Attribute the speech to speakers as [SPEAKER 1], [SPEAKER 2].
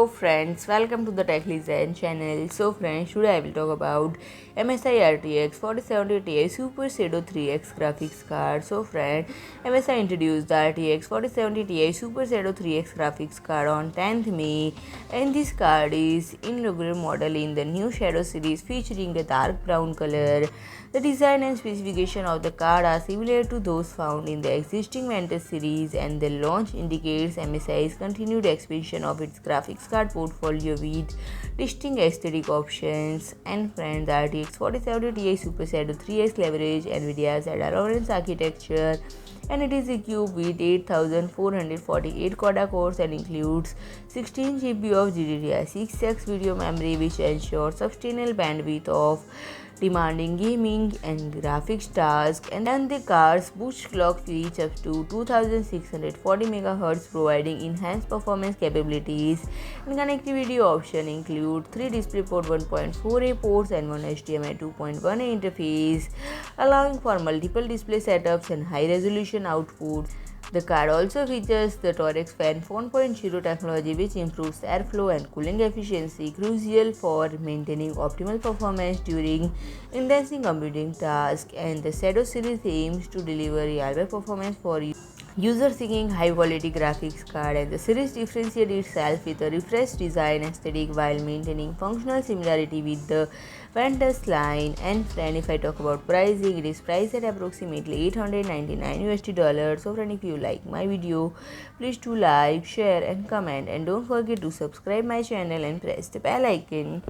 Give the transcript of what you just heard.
[SPEAKER 1] Hello friends, welcome to the Tech Listen channel. So friends, today I will talk about MSI RTX 4070 Ti Super Shadow 3X graphics card. So friends, MSI introduced the RTX 4070 Ti Super Shadow 3X graphics card on 10th May, and this card is inaugural model in the new Shadow series featuring a dark brown color. The design and specification of the card are similar to those found in the existing Vantage series, and the launch indicates MSI's continued expansion of its graphics card portfolio with distinct aesthetic options. And friends, the RTX 4070 Ti Super Shadow 3X leverage NVIDIA's Adreno architecture, and it is equipped with 8448 quad cores and includes 16 GB of GDDR6X video memory, which ensures sustainable bandwidth of demanding gaming and graphics tasks. And then the card's boost clock reach up to 2640 MHz, providing enhanced performance capabilities. And connectivity options include 3 DisplayPort 1.4a ports and 1 HDMI 2.1a interface, allowing for multiple display setups and high resolution outputs. The card also features the Torx Fan 4.0 technology, which improves airflow and cooling efficiency, crucial for maintaining optimal performance during intense computing tasks. And the Shadow series aims to deliver reliable performance for users seeking high-quality graphics card, and the series differentiates itself with a refreshed design aesthetic while maintaining functional similarity with the Vantage line. And friend, if I talk about pricing, it is priced at approximately $899. So friend, if you like my video, please do like, share and comment, and don't forget to subscribe my channel and press the bell icon.